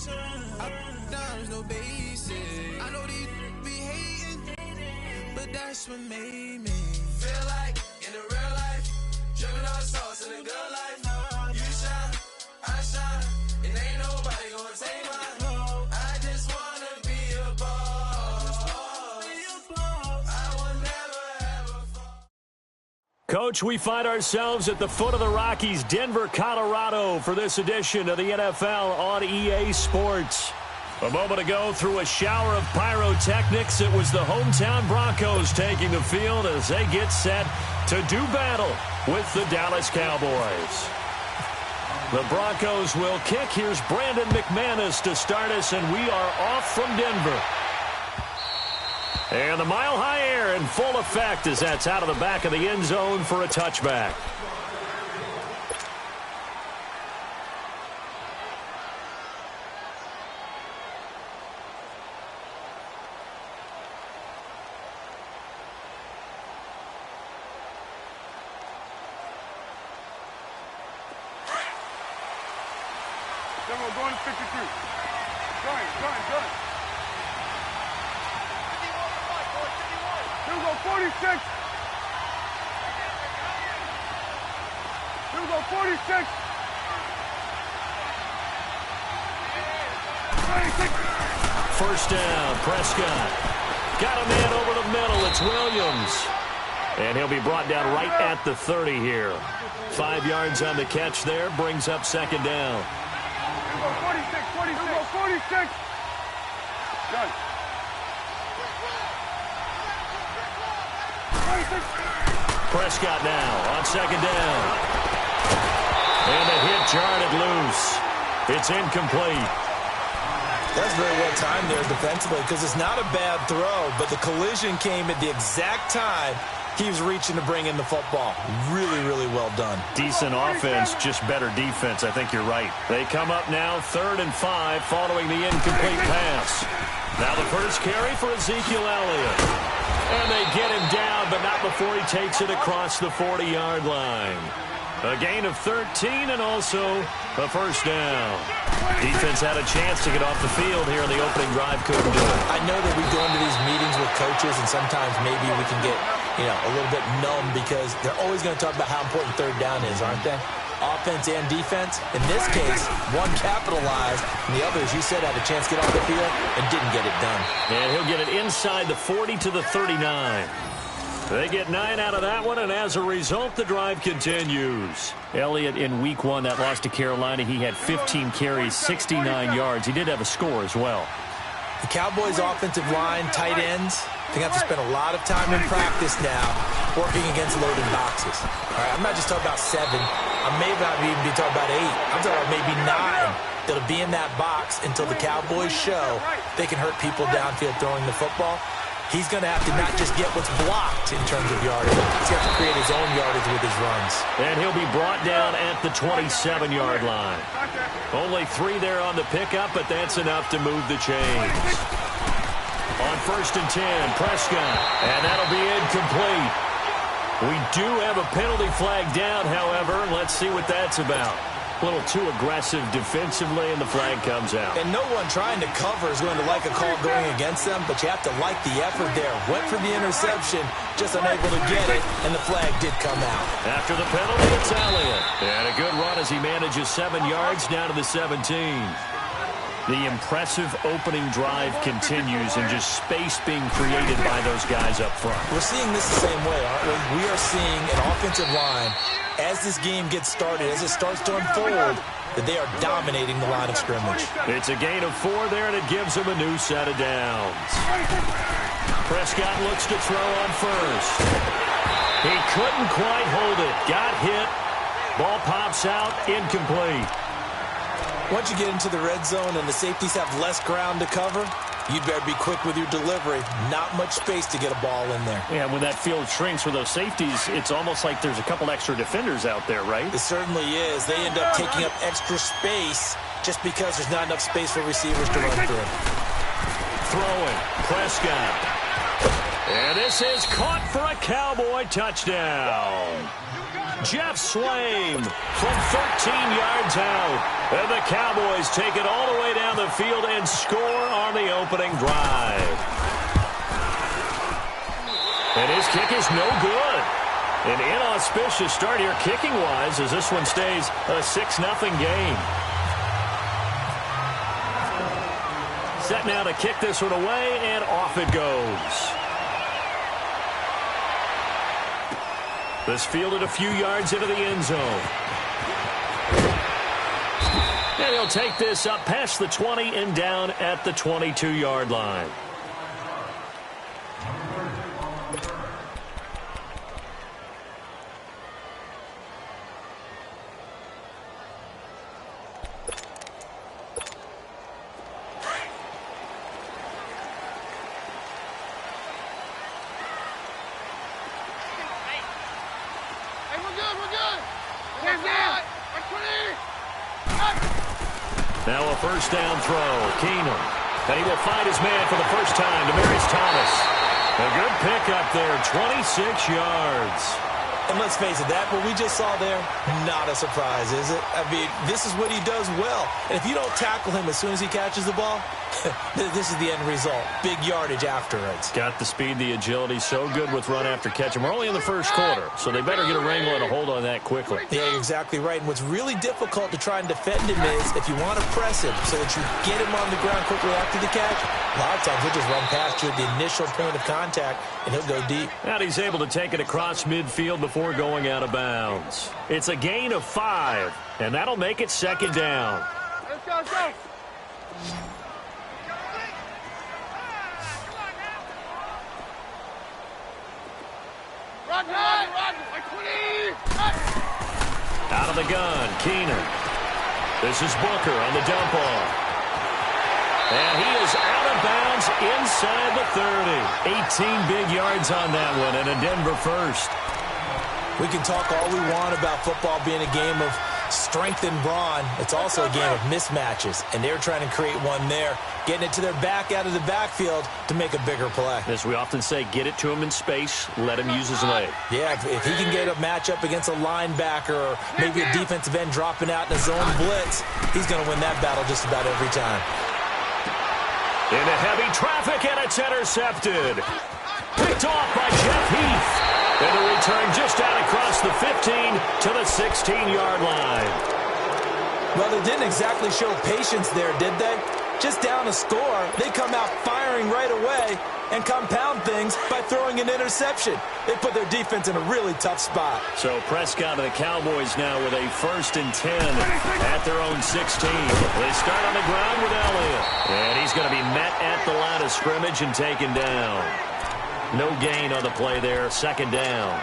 There's no basic. I know these be hating, but that's what made me feel like in the real life, dripping on sauce in the good life. You shine, I shine, and ain't nobody gonna take mine. I just wanna be a boss. I will never ever fall. Coach, we find ourselves at the foot of the Rockies, Denver, Colorado, for this edition of the NFL on EA Sports. A moment ago, through a shower of pyrotechnics, it was the hometown Broncos taking the field as they get set to do battle with the Dallas Cowboys. The Broncos will kick. Here's Brandon McManus to start us, and we are off from Denver. And the mile-high air in full effect as that's out of the back of the end zone for a touchback. We're going to 53. Going. Here we go, 46. Here we go, 46. 26. First down, Prescott. Got a man over the middle. It's Williams. And he'll be brought down right at the 30 here. 5 yards on the catch there. Brings up second down. 46. Done. 26. Prescott now on second down. And the hit jarred it loose. It's incomplete. That's very well timed there defensively because it's not a bad throw, but the collision came at the exact time he was reaching to bring in the football. Really, really well done. Decent offense, just better defense. I think you're right. They come up now 3rd and 5 following the incomplete pass. Now the first carry for Ezekiel Elliott. And they get him down, but not before he takes it across the 40-yard line. A gain of 13 and also a first down. Defense had a chance to get off the field here in the opening drive. Couldn't do it. I know that we go into these meetings with coaches, and sometimes maybe we can get, a little bit numb because they're always going to talk about how important third down is, aren't they? Offense and defense. In this case, one capitalized, and the other, as you said, had a chance to get off the field and didn't get it done. And he'll get it inside the 40 to the 39. They get 9 out of that one, and as a result, the drive continues. Elliott in week 1, that loss to Carolina, he had 15 carries, 69 yards. He did have a score as well. The Cowboys' offensive line, tight ends, they have to spend a lot of time in practice now working against loaded boxes. All right, I'm not just talking about 7. I may not even be talking about 8. I'm talking about maybe 9 that'll be in that box until the Cowboys show they can hurt people downfield throwing the football. He's going to have to not just get what's blocked in terms of yardage. He's got to create his own yardage with his runs. And he'll be brought down at the 27-yard line. Only 3 there on the pickup, but that's enough to move the chains. On 1st and 10, Prescott, and that'll be incomplete. We do have a penalty flag down, however. Let's see what that's about. A little too aggressive defensively, and the flag comes out. And no one trying to cover is going to like a call going against them, but you have to like the effort there. Went for the interception, just unable to get it, and the flag did come out. After the penalty, it's Elliott. And a good run as he manages 7 yards down to the 17. The impressive opening drive continues and just space being created by those guys up front. We're seeing this the same way, aren't we? We are seeing an offensive line, as this game gets started, as it starts to unfold, that they are dominating the line of scrimmage. It's a gain of 4 there, and it gives them a new set of downs. Prescott looks to throw on first. He couldn't quite hold it. Got hit. Ball pops out. Incomplete. Once you get into the red zone and the safeties have less ground to cover, you'd better be quick with your delivery. Not much space to get a ball in there. Yeah, when that field shrinks for those safeties, it's almost like there's a couple extra defenders out there, right? It certainly is. They end up taking up extra space just because there's not enough space for receivers to run through. Throwing. Prescott. And this is caught for a Cowboy touchdown. Jeff Swaim from 13 yards out. And the Cowboys take it all the way down the field and score on the opening drive. And his kick is no good. An inauspicious start here kicking-wise as this one stays a 6-0 game. Set now to kick this one away, and off it goes. This fielded a few yards into the end zone. And he'll take this up past the 20 and down at the 22-yard line. Now a first down throw. Keenum. And he will find his man for the first time. Demaryius Thomas. A good pickup there. 26 yards. And let's face it, that what we just saw there, not a surprise, is it? I mean, this is what he does well. And if you don't tackle him as soon as he catches the ball, this is the end result. Big yardage afterwards. Got the speed, the agility, so good with run after catch. And we're only in the first quarter, so they better get a wrangle and a hold on that quickly. Yeah, you're exactly right. And what's really difficult to try and defend him is if you want to press him so that you get him on the ground quickly after the catch, a lot of times he'll just run past you at the initial point of contact, and he'll go deep. And he's able to take it across midfield before going out of bounds. It's a gain of 5, and that'll make it second down. Let's go, let's go. Out of the gun, Keenan. This is Booker on the dump off. And he is out of bounds inside the 30. 18 big yards on that one, and a Denver first. We can talk all we want about football being a game of strength and brawn. It's also a game of mismatches, and they're trying to create one there, getting it to their back out of the backfield to make a bigger play. As we often say, get it to him in space, let him use his leg. Yeah, if he can get a matchup against a linebacker or maybe a defensive end dropping out in a zone blitz, he's going to win that battle just about every time. Into heavy traffic, and it's intercepted. Picked off by Jeff Heath. And a return just out across the 15 to the 16-yard line. Well, they didn't exactly show patience there, did they? Just down a score, they come out firing right away and compound things by throwing an interception. They put their defense in a really tough spot. So Prescott and the Cowboys now with a 1st and 10 at their own 16. They start on the ground with Elliott. And he's going to be met at the line of scrimmage and taken down. No gain on the play there. Second down.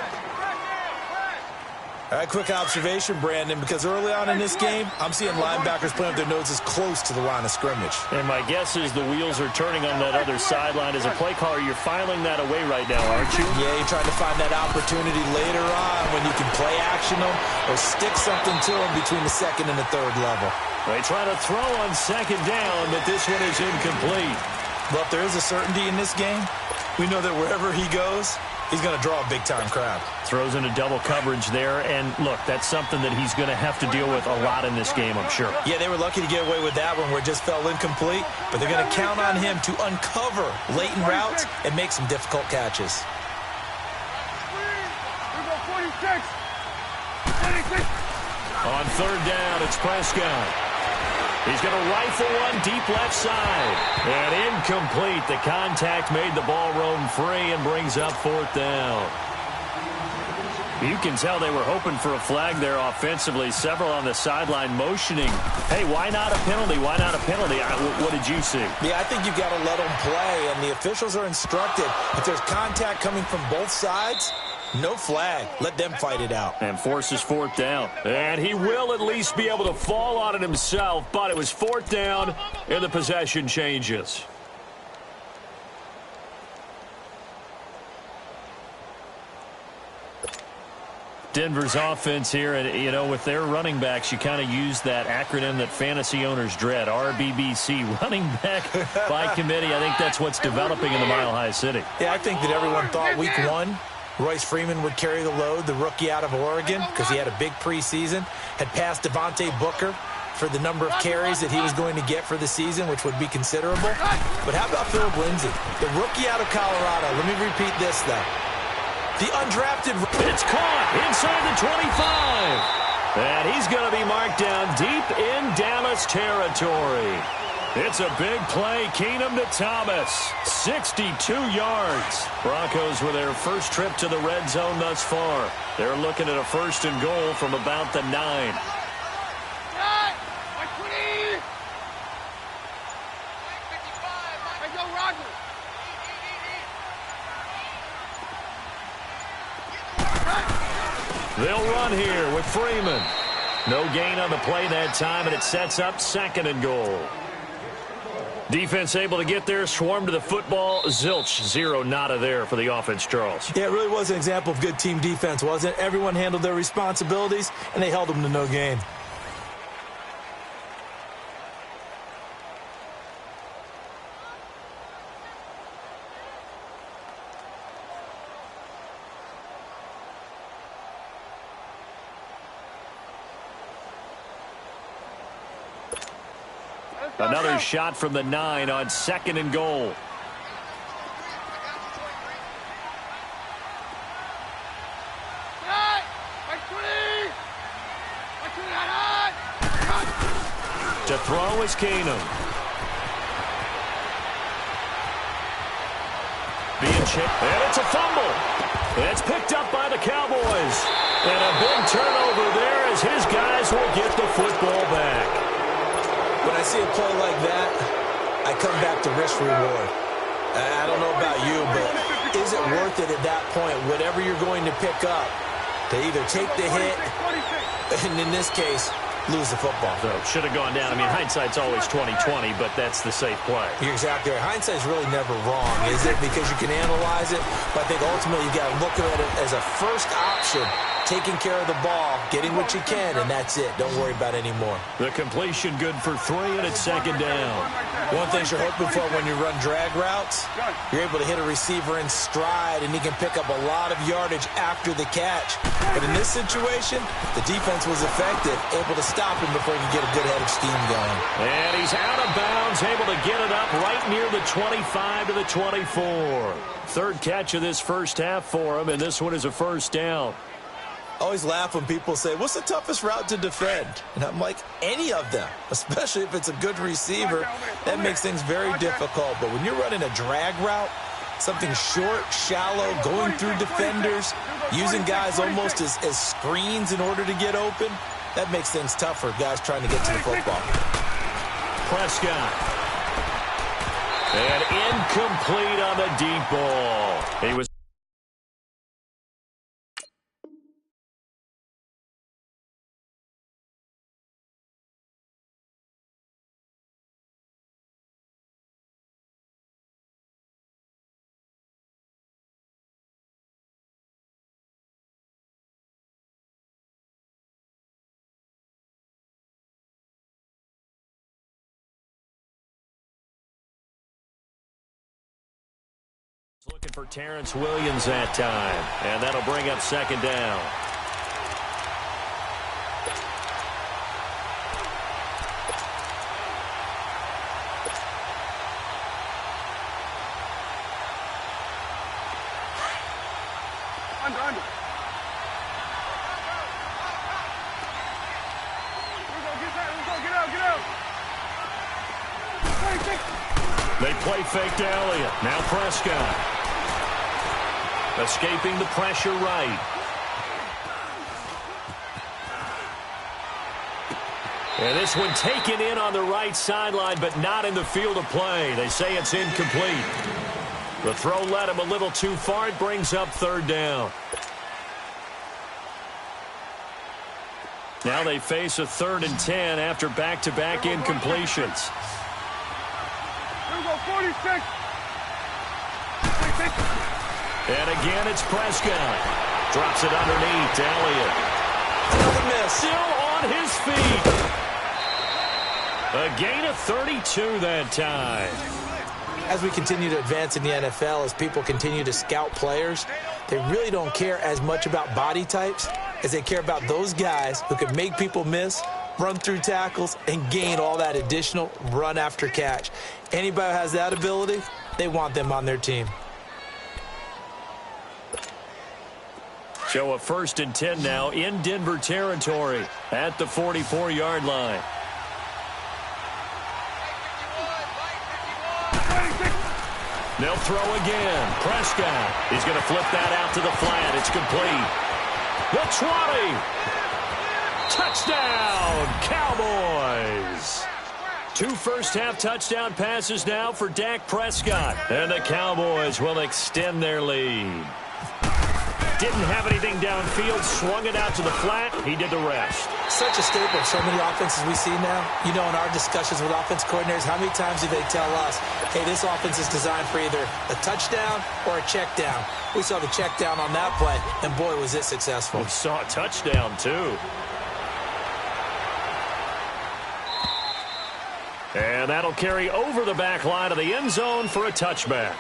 All right, quick observation, Brandon, because early on in this game, I'm seeing linebackers playing with their noses close to the line of scrimmage. And my guess is the wheels are turning on that other sideline. As a play caller, you're filing that away right now, aren't you? Yeah, you're trying to find that opportunity later on when you can play action them or stick something to them between the 2nd and the 3rd level. They try to throw on 2nd down, but this one is incomplete. Well, if there is a certainty in this game, we know that wherever he goes, he's going to draw a big-time crowd. Throws into double coverage there, and look, that's something that he's going to have to deal with a lot in this game, I'm sure. Yeah, they were lucky to get away with that one where it just fell incomplete, but they're going to count on him to uncover latent routes and make some difficult catches. On 3rd down, it's Prescott. He's going to rifle one deep left side. And incomplete. The contact made the ball roam free and brings up 4th down. You can tell they were hoping for a flag there offensively. Several on the sideline motioning. Hey, why not a penalty? Why not a penalty? What did you see? Yeah, I think you've got to let them play. And the officials are instructed, if there's contact coming from both sides, no flag. Let them fight it out. And forces 4th down. And he will at least be able to fall on it himself, but it was 4th down, and the possession changes. Denver's offense here, and you know, with their running backs, you kind of use that acronym that fantasy owners dread, RBBC, running back by committee. I think that's what's developing in the Mile High City. Yeah, I think that everyone thought week 1 Royce Freeman would carry the load, the rookie out of Oregon, because he had a big preseason, had passed Devontae Booker for the number of carries that he was going to get for the season, which would be considerable. But how about Philip Lindsay, the rookie out of Colorado? Let me repeat this, though. The undrafted... It's caught inside the 25. And he's going to be marked down deep in Dallas territory. It's a big play. Keenum to Thomas. 62 yards. Broncos with their first trip to the red zone thus far. They're looking at a 1st and goal from about the 9. They'll run here with Freeman. No gain on the play that time, and it sets up 2nd and goal. Defense able to get there, swarm to the football. Zilch, 0 nada there for the offense, Charles. Yeah, it really was an example of good team defense, wasn't it? Everyone handled their responsibilities, and they held them to no gain. Another shot from the 9 on 2nd and goal. To throw is Keenum. Being chipped, and it's a fumble. It's picked up by the Cowboys. And a big turnover there as his guys will get the football back. When I see a play like that, I come back to risk-reward. I don't know about you, but is it worth it at that point, whatever you're going to pick up, to either take the hit, and in this case, lose the football? So should have gone down. I mean, hindsight's always 20/20, but that's the safe play. You're exactly right. Hindsight's really never wrong, is it? Because you can analyze it, but I think ultimately you got to look at it as a first option, taking care of the ball, getting what you can, and that's it. Don't worry about it anymore. The completion good for 3, and it's 2nd down. One thing you're hoping for when you run drag routes, you're able to hit a receiver in stride, and he can pick up a lot of yardage after the catch. But in this situation, the defense was effective, able to stop him before he could get a good head of steam going. And he's out of bounds, able to get it up right near the 25 to the 24. 3rd catch of this first half for him, and this one is a 1st down. I always laugh when people say, what's the toughest route to defend? And I'm like, any of them, especially if it's a good receiver. That makes things very difficult. But when you're running a drag route, something short, shallow, going through defenders, using guys almost as screens in order to get open, that makes things tough for guys trying to get to the football. Prescott. And incomplete on the deep ball. He was looking for Terrence Williams that time, and that'll bring up 2nd down. Under. Get out. 26. They play fake to Elliott. Now Prescott. Escaping the pressure right. And this one taken in on the right sideline, but not in the field of play. They say it's incomplete. The throw led him a little too far. It brings up 3rd down. Now they face a 3rd and 10 after back-to-back incompletions. Here we go, 46. And again, it's Prescott. Drops it underneath to Elliott. Another miss. Still on his feet. A gain of 32 that time. as we continue to advance in the NFL, as people continue to scout players, they really don't care as much about body types as they care about those guys who can make people miss, run through tackles, and gain all that additional run after catch. Anybody who has that ability, they want them on their team. So a 1st and 10 now in Denver territory at the 44-yard line. They'll throw again. Prescott. He's going to flip that out to the flat. It's complete. The 20. Touchdown, Cowboys. 2 first-half touchdown passes now for Dak Prescott. And the Cowboys will extend their lead. Didn't have anything downfield, swung it out to the flat. He did the rest. Such a staple of so many offenses we see now. You know, in our discussions with offense coordinators, how many times do they tell us, hey, this offense is designed for either a touchdown or a check down. We saw the check down on that play, and boy, was it successful. We saw a touchdown, too. And that'll carry over the back line of the end zone for a touchback.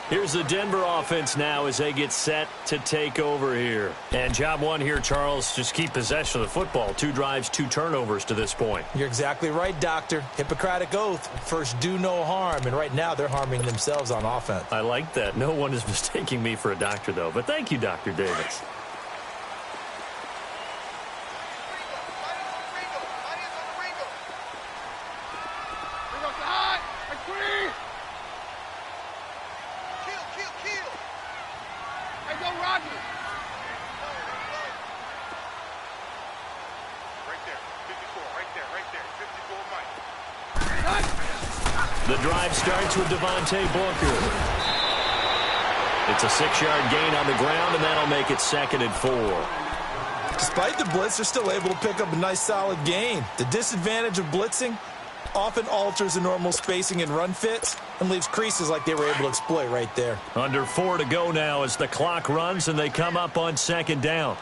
Here's the Denver offense now as they get set to take over here. And job one here, Charles, just keep possession of the football. 2 drives, 2 turnovers to this point. You're exactly right, Doctor. Hippocratic oath. First, do no harm. And right now, they're harming themselves on offense. I like that. No one is mistaking me for a doctor, though. But thank you, Dr. Davis. The drive starts with Devontae Booker. It's a 6-yard gain on the ground, and that'll make it 2nd and 4. Despite the blitz, they're still able to pick up a nice, solid gain. The disadvantage of blitzing often alters the normal spacing and run fits and leaves creases like they were able to exploit right there. Under 4 to go now as the clock runs, and they come up on 2nd down.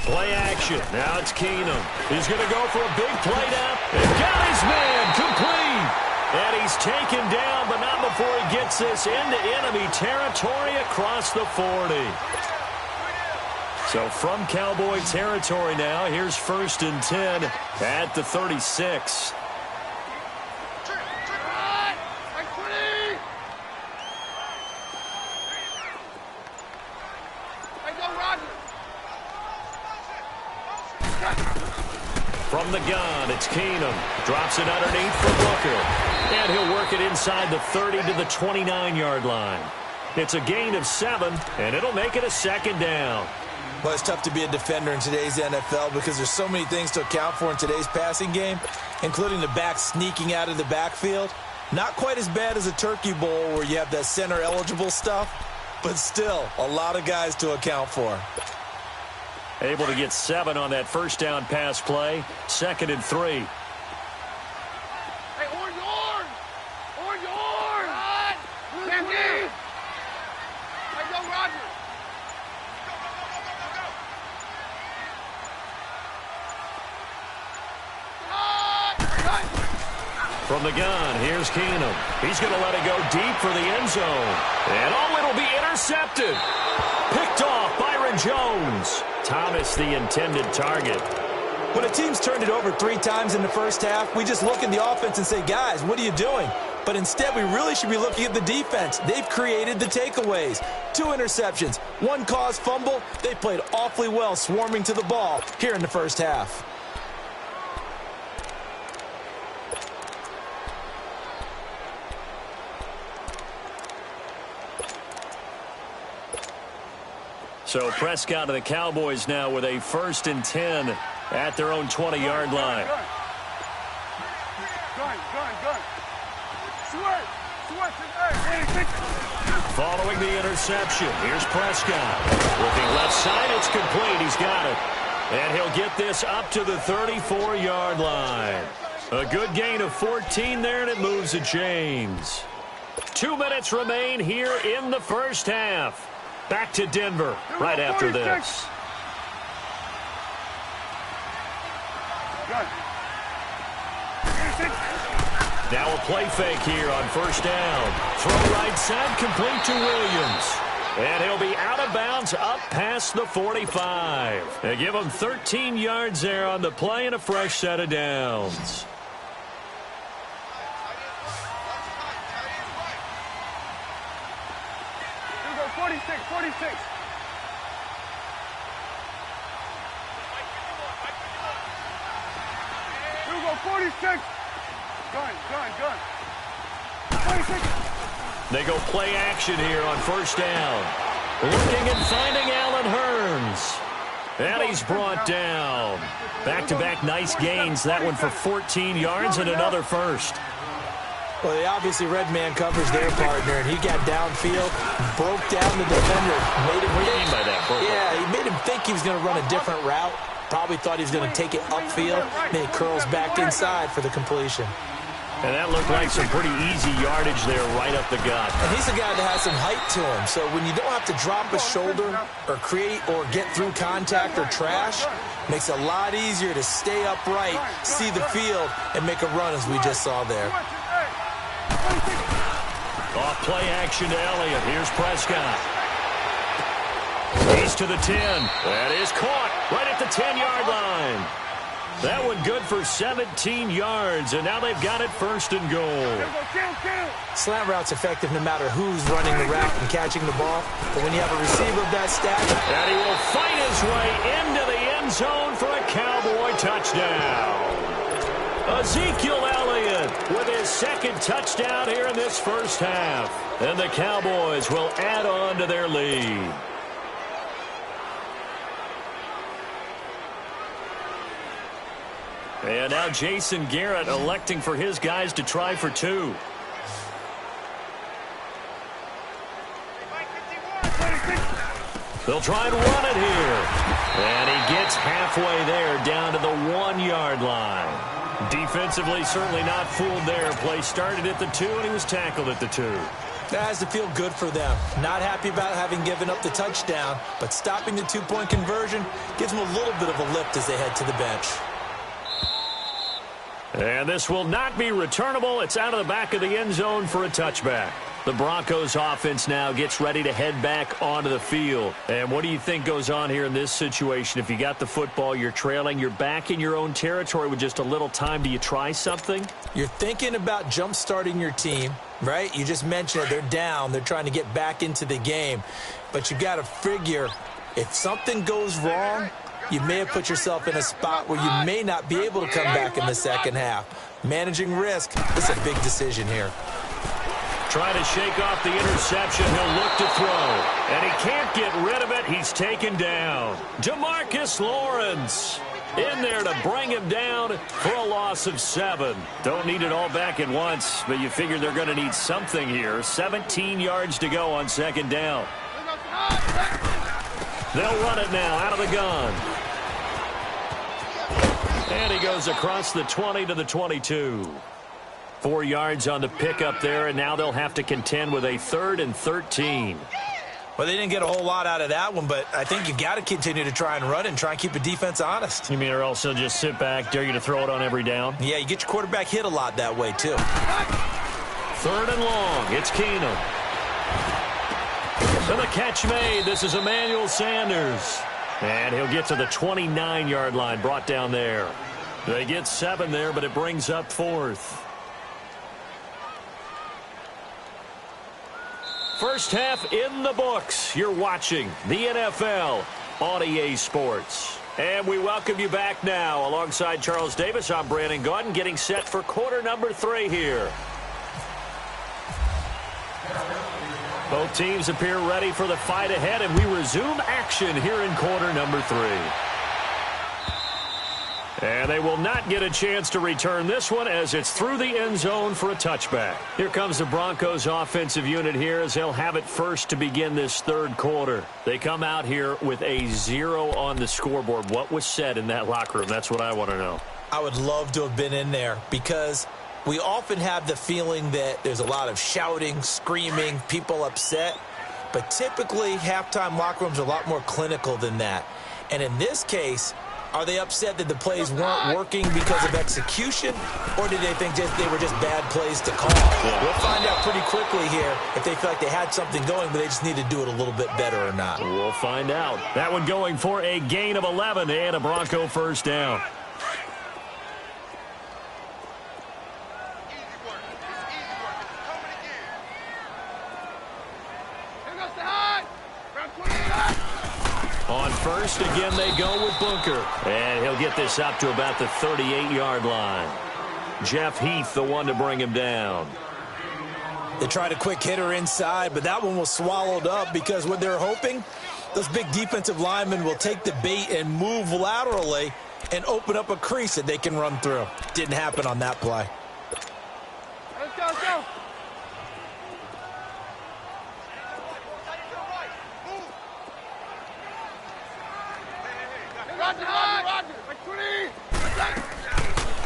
Play action. Now it's Keenum. He's going to go for a big play now. And got his man complete. And he's taken down, but not before he gets this into enemy territory across the 40. So from Cowboy territory now, here's 1st and 10 at the 36. From the gun, it's Keenum. Drops it underneath for Booker. And he'll work it inside the 30 to the 29-yard line. It's a gain of 7, and it'll make it a 2nd down. Well, it's tough to be a defender in today's NFL because there's so many things to account for in today's passing game, including the back sneaking out of the backfield. Not quite as bad as a turkey bowl where you have that center-eligible stuff, but still a lot of guys to account for. Able to get 7 on that 1st down pass play. 2nd and 3. Hey, orange! Orange! Rod! Hey, go, Roger! From the gun, here's Keenum. He's going to let it go deep for the end zone. And it'll be intercepted. Picked off Byron Jones. Thomas, the intended target. When a team's turned it over 3 times in the first half, we just look at the offense and say, guys, what are you doing? But instead, we really should be looking at the defense. They've created the takeaways. 2 interceptions, 1 caused fumble. They played awfully well swarming to the ball here in the first half. So Prescott and the Cowboys now with a 1st and 10 at their own 20-yard line. Following the interception, here's Prescott. Looking left side, it's complete. He's got it. And he'll get this up to the 34-yard line. A good gain of 14 there, and it moves the chains. 2 minutes remain here in the first half. Back to Denver right after this. Now a play fake here on first down. Throw right side, complete to Williams. And he'll be out of bounds up past the 45. They give him 13 yards there on the play and a fresh set of downs. Here we go, 46, 46. Here we go, 46. Gun. 46. They go play action here on first down. Looking and finding Allen Hurns. And he's brought down. Back-to-back nice gains. That one for 14 yards and another first. Well, they obviously red man covers their partner, and he got downfield, broke down the defender. Made him what do you mean by that? Yeah, he made him think he was going to run a different route. Probably thought he was going to take it upfield. Then he curls back inside for the completion. And that looked like some pretty easy yardage there right up the gut. And he's a guy that has some height to him. So when you don't have to drop a shoulder or create or get through contact or trash, makes it a lot easier to stay upright, see the field, and make a run as we just saw there. Off play action to Elliott. Here's Prescott. He's to the 10. That is caught right at the 10-yard line. That one good for 17 yards, and now they've got it first and goal. Slant route's effective no matter who's running the route and catching the ball, but when you have a receiver of that stature... And he will fight his way into the end zone for a Cowboy touchdown. Ezekiel Elliott with his second touchdown here in this first half. And the Cowboys will add on to their lead. And now Jason Garrett electing for his guys to try for two. They'll try and run it here. And he gets halfway there down to the 1-yard line. Defensively, certainly not fooled there. Play started at the 2, and he was tackled at the 2. That has to feel good for them. Not happy about having given up the touchdown, but stopping the 2-point conversion gives them a little bit of a lift as they head to the bench. And this will not be returnable. It's out of the back of the end zone for a touchback. The Broncos offense now gets ready to head back onto the field. And what do you think goes on here in this situation? If you got the football, you're trailing, you're back in your own territory with just a little time. Do you try something? You're thinking about jump-starting your team, right? You just mentioned it. They're down. They're trying to get back into the game. But you got to figure if something goes wrong, you may have put yourself in a spot where you may not be able to come back in the second half. Managing risk is a big decision here. Trying to shake off the interception. He'll look to throw. And he can't get rid of it. He's taken down. DeMarcus Lawrence in there to bring him down for a loss of 7. Don't need it all back at once, but you figure they're going to need something here. 17 yards to go on second down. They'll run it now out of the gun. And he goes across the 20 to the 22. 4 yards on the pickup there, and now they'll have to contend with a 3rd and 13. Well, they didn't get a whole lot out of that one, but I think you've got to continue to try and run and try and keep the defense honest. You mean or else they'll just sit back, dare you to throw it on every down? Yeah, you get your quarterback hit a lot that way, too. 3rd and long. It's Keenum. And the catch made. This is Emmanuel Sanders. And he'll get to the 29-yard line, brought down there. They get 7 there, but it brings up 4th. First half in the books. You're watching the NFL on EA Sports. And we welcome you back now. Alongside Charles Davis, I'm Brandon Gaudin, getting set for quarter number 3 here. Both teams appear ready for the fight ahead, and we resume action here in quarter number 3. And they will not get a chance to return this one as it's through the end zone for a touchback. Here comes the Broncos offensive unit here as they'll have it first to begin this 3rd quarter. They come out here with a 0 on the scoreboard. What was said in that locker room? That's what I want to know. I would love to have been in there because we often have the feeling that there's a lot of shouting, screaming, people upset. But typically, halftime locker rooms are a lot more clinical than that. And in this case, Are they upset that the plays weren't working because of execution, or did they think they were just bad plays to call? Yeah. We'll find out pretty quickly here if they feel like they had something going, but they just need to do it a little bit better or not. We'll find out. That one going for a gain of 11 and a Bronco first down. On first, again, they go with Bunker. And he'll get this up to about the 38-yard line. Jeff Heath, the one to bring him down. They tried a quick hitter inside, but that one was swallowed up because what they're hoping, those big defensive linemen will take the bait and move laterally and open up a crease that they can run through. Didn't happen on that play. Let's go, let's go.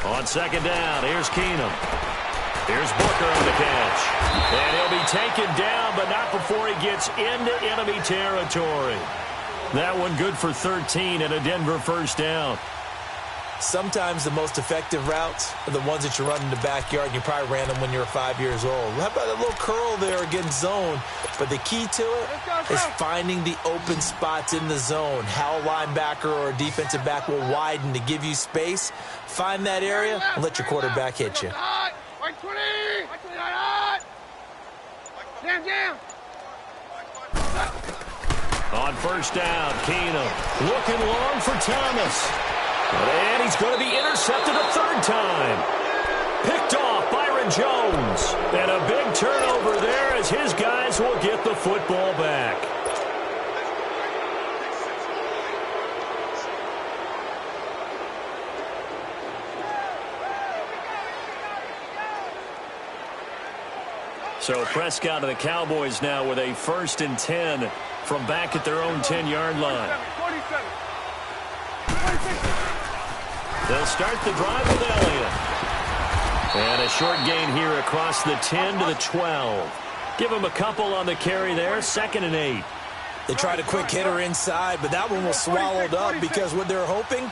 On second down, here's Keenum. Here's Booker on the catch. And he'll be taken down, but not before he gets into enemy territory. That one good for 13 and a Denver first down. Sometimes the most effective routes are the ones that you run in the backyard. You probably ran them when you were 5 years old. How about that little curl there against zone? But the key to it is finding the open spots in the zone. How a linebacker or a defensive back will widen to give you space. Find that area and let your quarterback hit you. On first down, Keenum looking long for Thomas. And he's going to be intercepted a third time. Picked off Byron Jones. And a big turnover there as his guys will get the football back. So Prescott and the Cowboys now with a 1st and 10 from back at their own 10-yard line. 47. They'll start the drive with Elliott. And a short gain here across the 10 to the 12. Give him a couple on the carry there, 2nd and 8. They tried a quick hitter inside, but that one was swallowed up because what they're hoping,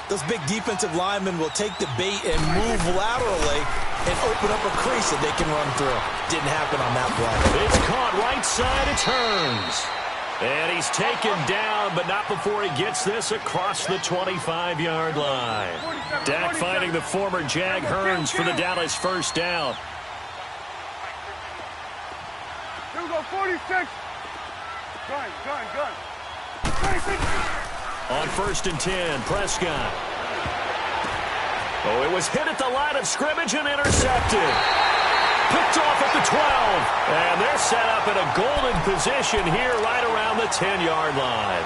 those big defensive linemen will take the bait and move laterally and open up a crease that they can run through. Didn't happen on that play. It's caught right side, it turns. And he's taken down, but not before he gets this across the 25-yard line. Dak finding the former Jag Hearns for the Dallas first down. Here we go, 46. Gun. 26. On 1st and 10, Prescott. Oh, it was hit at the line of scrimmage and intercepted. Picked off at the 12. And they're set up in a golden position here right around the 10-yard line.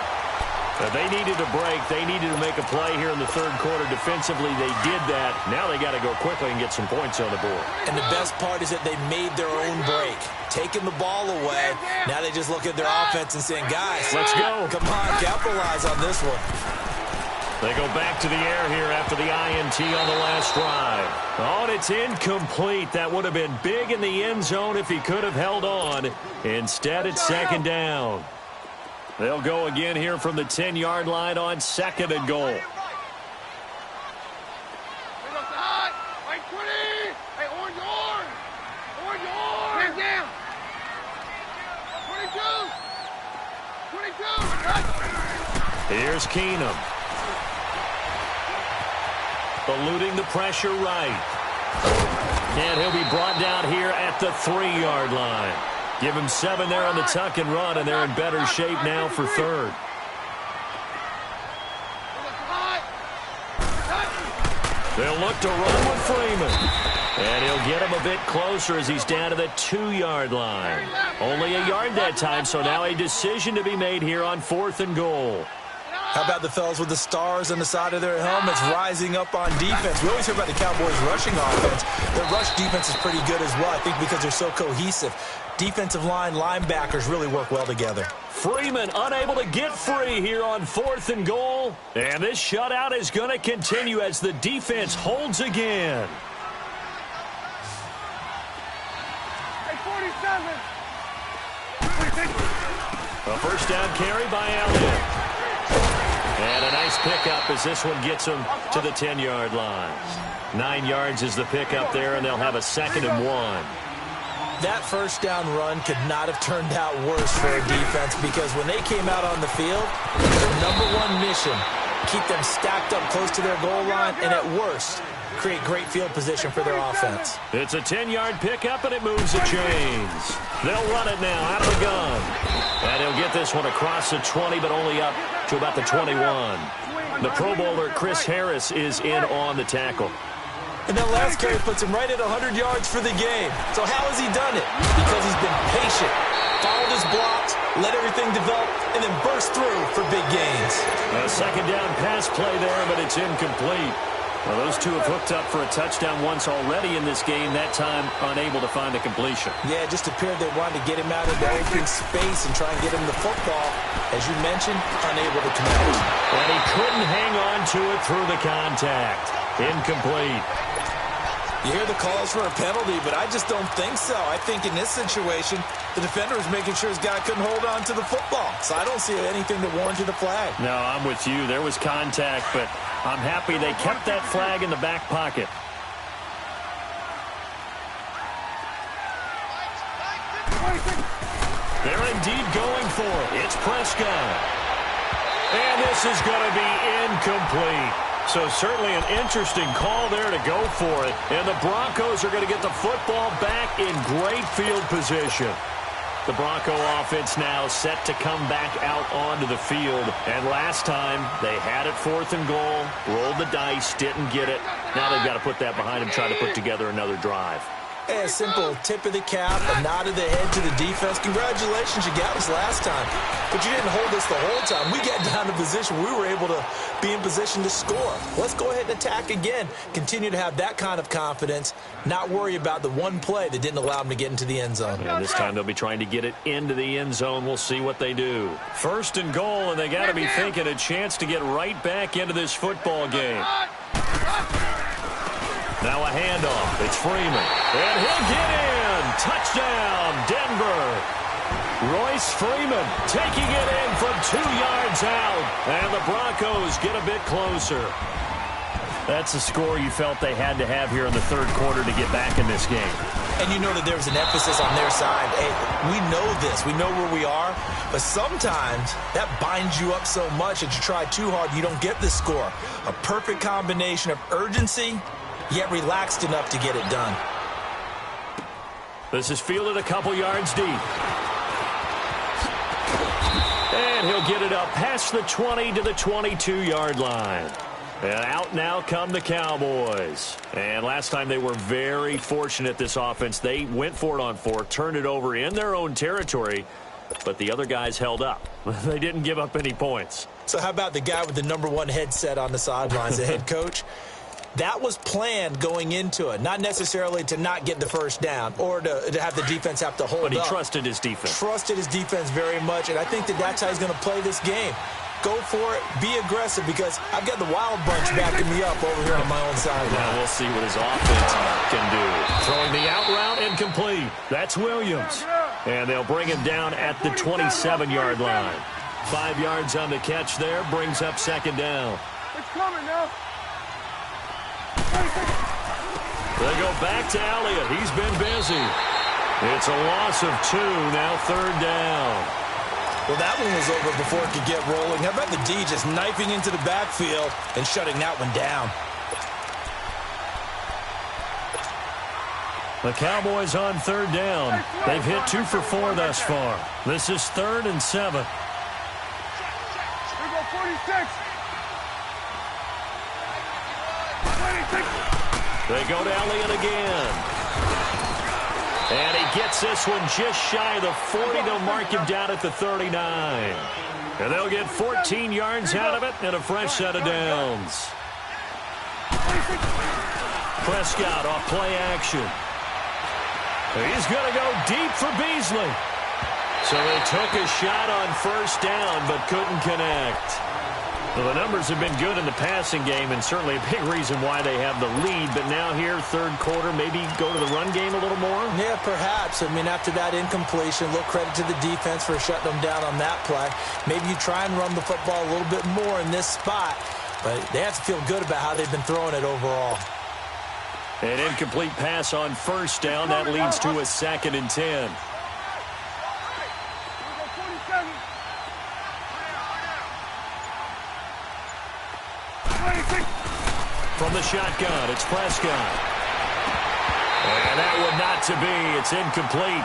They needed a break. They needed to make a play here in the third quarter. Defensively, they did that. Now they got to go quickly and get some points on the board. And the best part is that they made their own break. Taking the ball away. Now they just look at their offense and saying, guys, let's go. Come on, capitalize on this one. They go back to the air here after the INT on the last drive. Oh, and it's incomplete. That would have been big in the end zone if he could have held on. Instead, it's 2nd down. They'll go again here from the 10-yard line on 2nd and goal. Here's Keenum. Eluding the pressure right. And he'll be brought down here at the 3-yard line. Give him 7 there on the tuck and run, and they're in better shape now for 3rd. They'll look to run with Freeman. And he'll get him a bit closer as he's down to the 2-yard line. Only a yard that time, so now a decision to be made here on 4th and goal. How about the fellas with the stars on the side of their helmets rising up on defense? We always hear about the Cowboys' rushing offense. Their rush defense is pretty good as well, I think, because they're so cohesive. Defensive line, linebackers really work well together. Freeman unable to get free here on 4th and goal. And this shutout is going to continue as the defense holds again. Hey, 47. A first down carry by Elliott. And a nice pickup as this one gets them to the 10-yard line. 9 yards is the pickup there, and they'll have a 2nd and 1. That first down run could not have turned out worse for a defense, because when they came out on the field, their number one mission, keep them stacked up close to their goal line, and at worst, create great field position for their offense. It's a 10-yard pickup, and it moves the chains. They'll run it now out of the gun. And he'll get this one across the 20, but only up to about the 21. The Pro Bowler, Chris Harris, is in on the tackle. And that last carry puts him right at 100 yards for the game. So how has he done it? Because he's been patient, followed his blocks, let everything develop, and then burst through for big gains. A 2nd down pass play there, but it's incomplete. Well, those two have hooked up for a touchdown once already in this game, that time unable to find the completion. Yeah, it just appeared they wanted to get him out into open space and try and get him the football. As you mentioned, unable to connect. And he couldn't hang on to it through the contact. Incomplete. You hear the calls for a penalty, but I just don't think so. I think in this situation, the defender was making sure his guy couldn't hold on to the football. So I don't see anything that warranted a flag. No, I'm with you. There was contact, but I'm happy they kept that flag in the back pocket. They're indeed going for it. It's Prescott. And this is going to be incomplete. So certainly an interesting call there to go for it. And the Broncos are going to get the football back in great field position. The Bronco offense now set to come back out onto the field. And last time, they had it 4th and goal, rolled the dice, didn't get it. Now they've got to put that behind them, try to put together another drive. A simple tip of the cap, a nod of the head to the defense. Congratulations, you got us last time. But you didn't hold us the whole time. We got down to position. We were able to be in position to score. Let's go ahead and attack again. Continue to have that kind of confidence. Not worry about the one play that didn't allow them to get into the end zone. And this time they'll be trying to get it into the end zone. We'll see what they do. 1st and goal, and they got to be thinking a chance to get right back into this football game. Now a handoff. It's Freeman. And he'll get in. Touchdown, Denver. Royce Freeman taking it in from 2 yards out. And the Broncos get a bit closer. That's a score you felt they had to have here in the 3rd quarter to get back in this game. And you know that there was an emphasis on their side. Hey, we know this. We know where we are. But sometimes that binds you up so much that you try too hard, you don't get the score. A perfect combination of urgency, yet relaxed enough to get it done. This is fielded a couple yards deep. And he'll get it up past the 20 to the 22-yard line. And out now come the Cowboys. And last time they were very fortunate, this offense. They went for it on 4, turned it over in their own territory, but the other guys held up. They didn't give up any points. So how about the guy with the number 1 headset on the sidelines, the head coach? That was planned going into it, not necessarily to not get the first down or to have the defense have to hold up. But he trusted his defense. Trusted his defense very much, and I think that that's how he's going to play this game. Go for it, be aggressive, because I've got the wild bunch backing me up over here on my own sideline. Now we'll see what his offense can do. Throwing the out route incomplete. That's Williams. And they'll bring him down at the 27-yard line. 5 yards on the catch there, brings up 2nd down. It's coming now. They go back to Elliott. He's been busy. It's a loss of 2, now 3rd down. Well, that one was over before it could get rolling. How about the D just knifing into the backfield and shutting that one down? The Cowboys on 3rd down. They've hit 2 for 4 thus far. This is 3rd and 7. Here go 46. 26. They go to Elliott again. And he gets this one just shy of the 40. They'll mark him down at the 39. And they'll get 14 yards out of it and a fresh set of downs. Prescott off play action. He's going to go deep for Beasley. So they took a shot on 1st down but couldn't connect. Well, the numbers have been good in the passing game, and certainly a big reason why they have the lead. But now here, third quarter, maybe go to the run game a little more? Yeah, perhaps. I mean, after that incompletion, a little credit to the defense for shutting them down on that play. Maybe you try and run the football a little bit more in this spot, but they have to feel good about how they've been throwing it overall. An incomplete pass on first down. That leads to a 2nd and 10. From the shotgun, it's Prescott. And that would not to be. It's incomplete.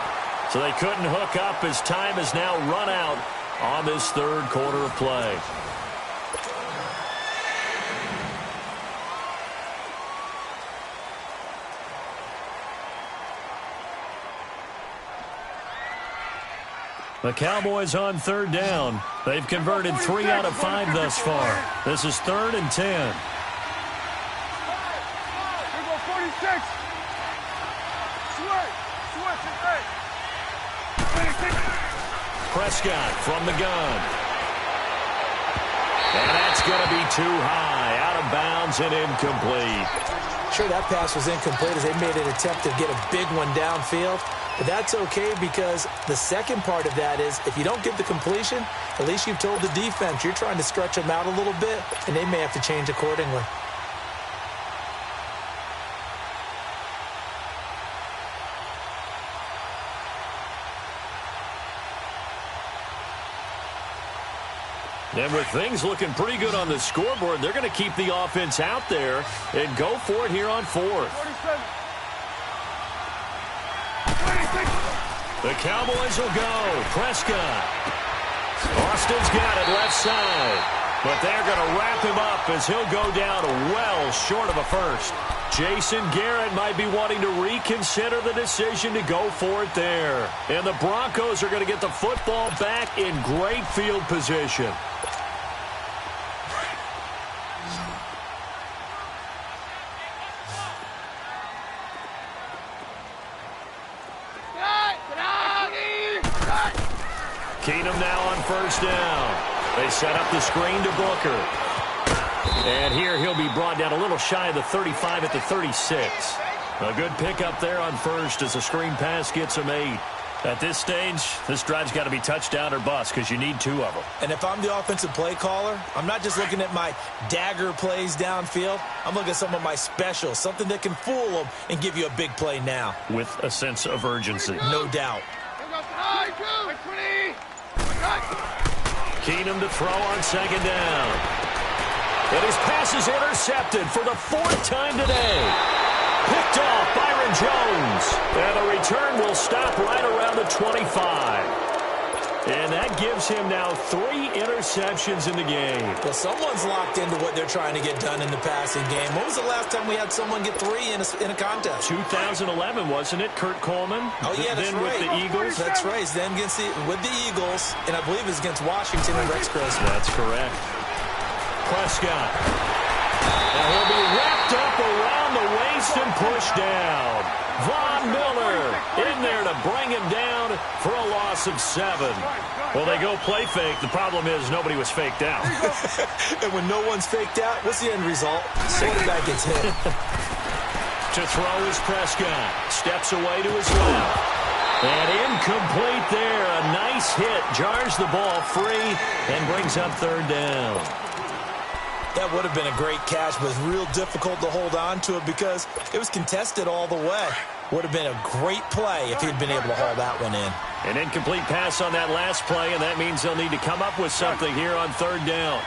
So they couldn't hook up as time has now run out on this third quarter of play. The Cowboys on third down. They've converted 3 out of 5 thus far. This is 3rd and 10. Prescott from the gun. And that's going to be too high. Out of bounds and incomplete. Sure, that pass was incomplete as they made an attempt to get a big one downfield. But that's okay because the second part of that is if you don't get the completion, at least you've told the defense you're trying to stretch them out a little bit, and they may have to change accordingly. And with things looking pretty good on the scoreboard, they're going to keep the offense out there and go for it here on 4th. The Cowboys will go. Prescott. Austin's got it left side. But they're going to wrap him up as he'll go down well short of a first. Jason Garrett might be wanting to reconsider the decision to go for it there. And the Broncos are going to get the football back in great field position. Keenum now on first down. They set up the screen to Booker. And here he'll be brought down a little shy of the 35 at the 36. A good pickup there on first as the screen pass gets him 8. At this stage, this drive's got to be touchdown or bust because you need 2 of them. And if I'm the offensive play caller, I'm not just looking at my dagger plays downfield. I'm looking at some of my specials, something that can fool them and give you a big play now. With a sense of urgency. No doubt. Keenum to throw on second down. And his pass is intercepted for the 4th time today. Picked off Byron Jones. And the return will stop right around the 25. And that gives him now 3 interceptions in the game. Well, someone's locked into what they're trying to get done in the passing game. When was the last time we had someone get 3 in a contest? 2011, wasn't it? Kurt Coleman. Oh, yeah, that's right. Then with the Eagles. That's right. Then with the Eagles, and I believe it's against Washington and Rex Grossman. That's correct. Prescott. And he'll be wrapped up around the waist and pushed down. Von Miller in there to bring him down for a loss of 7. Well, they go play fake. The problem is nobody was faked out. And when no one's faked out, what's the end result? Quarterback gets hit. To throw is Prescott. Steps away to his left. And incomplete there. A nice hit. Jars the ball free and brings up 3rd down. That would have been a great catch, but it was real difficult to hold on to it because it was contested all the way. Would have been a great play if he'd been able to haul that one in. An incomplete pass on that last play, and that means they'll need to come up with something here on 3rd down.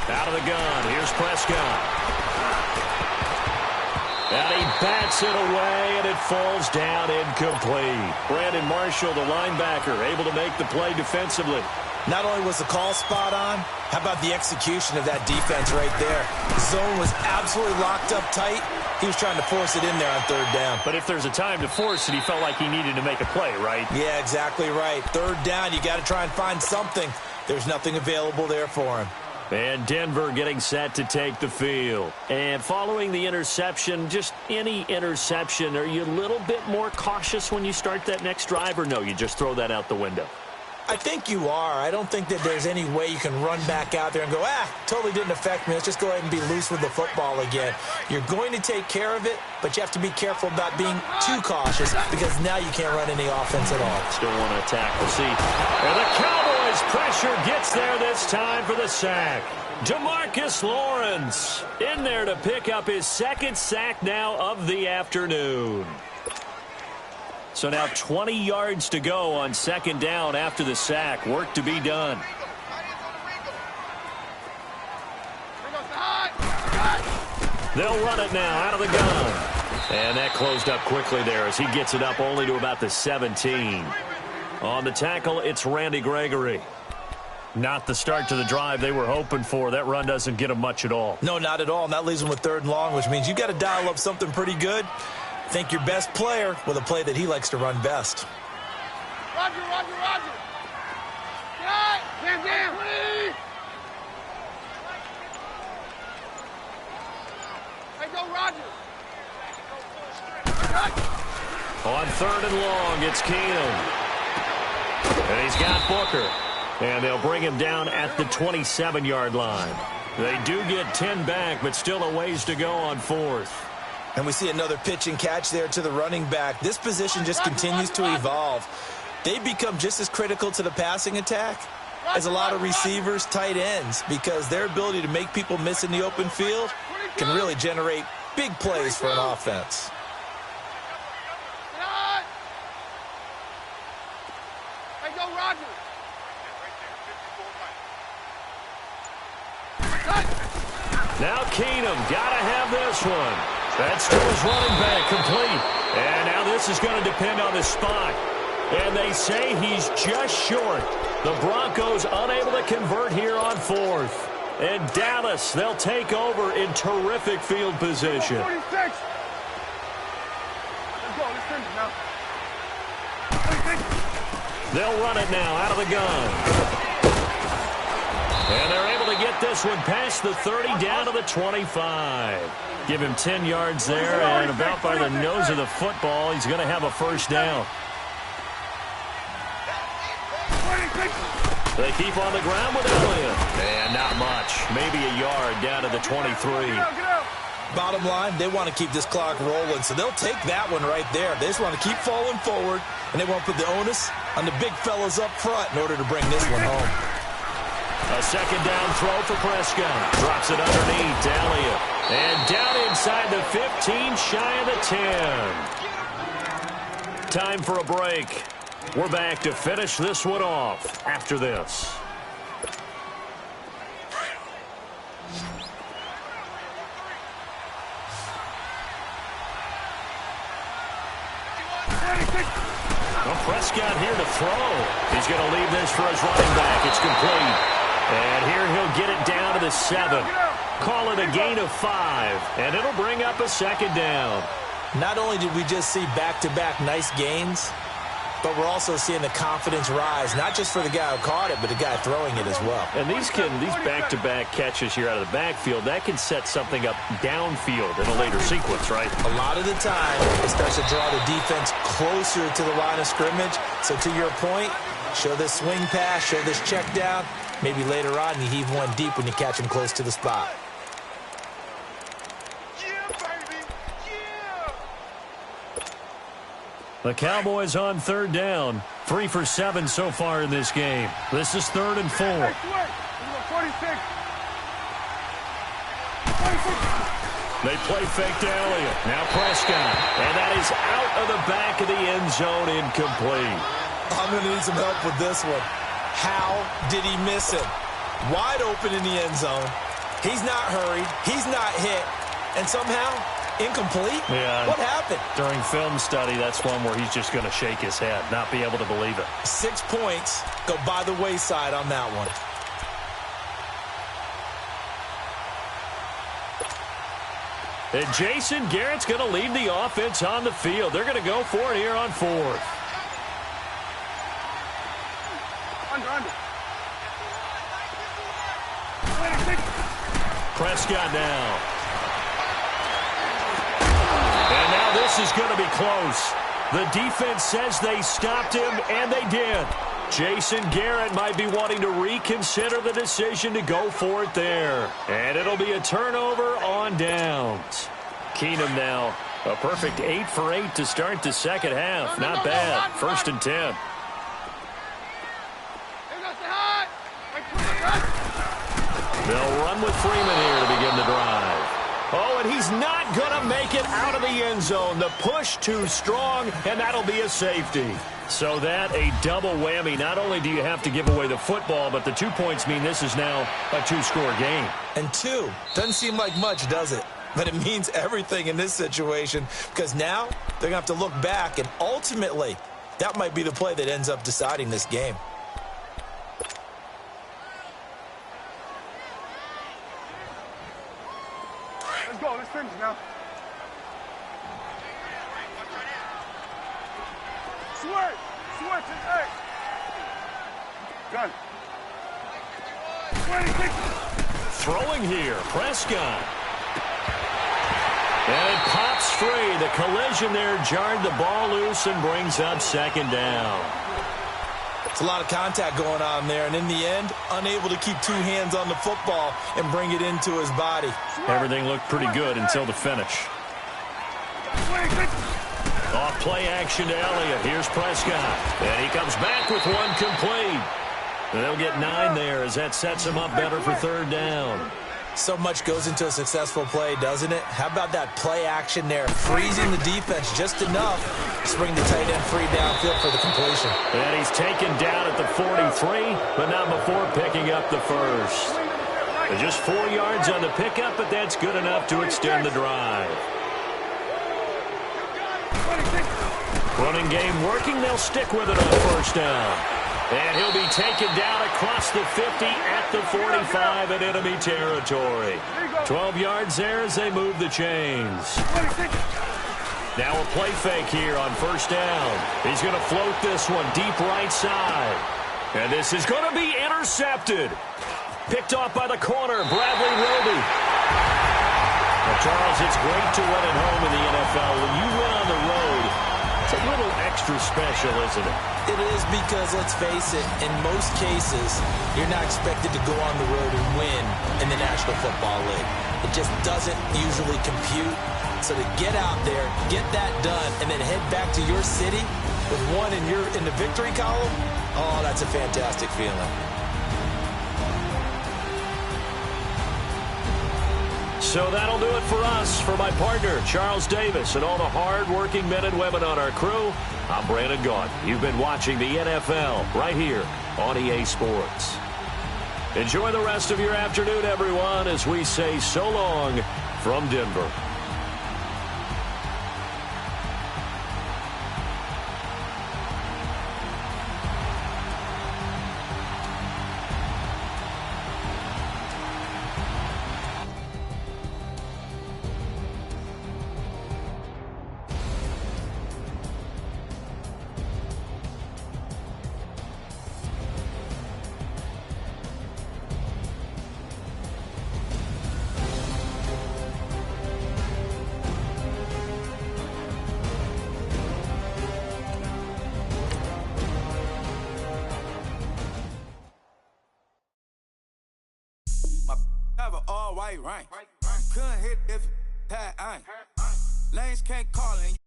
Out of the gun, here's Prescott. And he bats it away, and it falls down incomplete. Brandon Marshall, the linebacker, able to make the play defensively. Not only was the call spot on, how about the execution of that defense right there? The zone was absolutely locked up tight. He was trying to force it in there on 3rd down. But if there's a time to force it, he felt like he needed to make a play, right? Yeah, exactly right. 3rd down, you got to try and find something. There's nothing available there for him. And Denver getting set to take the field. And following the interception, just any interception, are you a little bit more cautious when you start that next drive, or no, you just throw that out the window? I think you are. I don't think that there's any way you can run back out there and go, totally didn't affect me. Let's just go ahead and be loose with the football again. You're going to take care of it, but you have to be careful about being too cautious because now you can't run any offense at all. Still want to attack. We'll see. And the Cowboys pressure gets there this time for the sack. DeMarcus Lawrence in there to pick up his second sack now of the afternoon. So now 20 yards to go on second down after the sack. Work to be done. They'll run it now out of the gun. And that closed up quickly there as he gets it up only to about the 17. On the tackle, it's Randy Gregory. Not the start to the drive they were hoping for. That run doesn't get them much at all. No, not at all. And that leaves them with 3rd and long, which means you got to dial up something pretty good. Think your best player with a play that he likes to run best. Roger. Damn. Hey, go, Roger. On 3rd and long, it's Keenum. And he's got Booker. And they'll bring him down at the 27-yard line. They do get 10 back, but still a ways to go on 4th. And we see another pitch and catch there to the running back. This position just continues to evolve. They become just as critical to the passing attack as a lot of receivers, tight ends, because their ability to make people miss in the open field can really generate big plays for an offense. Hey, go, Roger. Now Keenum got to have this one. That's to his running back, complete. And now this is going to depend on the spot. And they say he's just short. The Broncos unable to convert here on 4th. And Dallas, they'll take over in terrific field position. 46. Let's go. Let's finish now. 46. They'll run it now out of the gun. And they're able to get this one past the 30 down to the 25. Give him 10 yards there, and about by the nose of the football, he's going to have a first down. They keep on the ground with Elliott. And not much. Maybe a yard down to the 23. Bottom line, they want to keep this clock rolling, so they'll take that one right there. They just want to keep falling forward, and they want to put the onus on the big fellas up front in order to bring this one home. A second down throw for Prescott. Drops it underneath to Elliott. And down inside the 15, shy of the 10. Time for a break. We're back to finish this one off after this. Well, Prescott here to throw. He's going to leave this for his running back. It's complete. And here he'll get it down to the 7. Call it a gain of 5. And it'll bring up a second down. Not only did we just see back-to-back nice gains, but we're also seeing the confidence rise, not just for the guy who caught it, but the guy throwing it as well. And these back-to-back catches here out of the backfield, that can set something up downfield in a later sequence, right? A lot of the time, it starts to draw the defense closer to the line of scrimmage. So to your point, show this swing pass, show this check down. Maybe later on you heave one deep when you catch him close to the spot. The Cowboys on 3rd down. 3 for 7 so far in this game. This is 3rd and 4. 46. They play fake to Elliott. Now Prescott. And that is out of the back of the end zone, incomplete. I'm going to need some help with this one. How did he miss him? Wide open in the end zone. He's not hurried. He's not hit. And somehow, incomplete? Yeah. What happened? During film study, that's one where he's just going to shake his head, not be able to believe it. 6 points go by the wayside on that one. And Jason Garrett's going to lead the offense on the field. They're going to go for it here on 4th. Under. Prescott now. And now this is going to be close. The defense says they stopped him, and they did. Jason Garrett might be wanting to reconsider the decision to go for it there. And it'll be a turnover on downs. Keenum now, a perfect 8 for 8 to start the second half. Not bad. 1st and 10. They'll run with Freeman here to begin the drive. Oh, and he's not going to make it out of the end zone. The push too strong, and that'll be a safety. So that a double whammy. Not only do you have to give away the football, but the 2 points mean this is now a 2-score game. And 2 doesn't seem like much, does it? But it means everything in this situation, because now they're going to have to look back, and ultimately that might be the play that ends up deciding this game. Let's go. Let's finish now. Switch. Switch and hey. Done. Throwing here, Prescott. And it pops free. The collision there jarred the ball loose and brings up 2nd down. It's a lot of contact going on there, and in the end, unable to keep 2 hands on the football and bring it into his body. Everything looked pretty good until the finish. Off play action to Elliott. Here's Prescott. And he comes back with one complete. And they'll get 9 there as that sets him up better for 3rd down. So much goes into a successful play, doesn't it? How about that play action there? Freezing the defense just enough to bring the tight end free downfield for the completion. And he's taken down at the 43, but not before picking up the first. Just 4 yards on the pickup, but that's good enough to extend the drive. Running game working. They'll stick with it on 1st down. And he'll be taken down across the 50 at the 45 in enemy territory. 12 yards there as they move the chains. Now a play fake here on 1st down. He's going to float this one deep right side. And this is going to be intercepted. Picked off by the corner, Bradley Roby. Well, Charles, it's great to win at home in the NFL. When you win on the road, it's a little extra special, isn't it? It is, because, let's face it, in most cases, you're not expected to go on the road and win in the National Football League. It just doesn't usually compute. So to get out there, get that done, and then head back to your city with one in the victory column, oh, that's a fantastic feeling. So that'll do it for us. For my partner, Charles Davis, and all the hard-working men and women on our crew, I'm Brandon Gaudin. You've been watching the NFL right here on EA Sports. Enjoy the rest of your afternoon, everyone, as we say so long from Denver. Have an all-white rank. Couldn't hit if it had ain't. Lanes can't call it.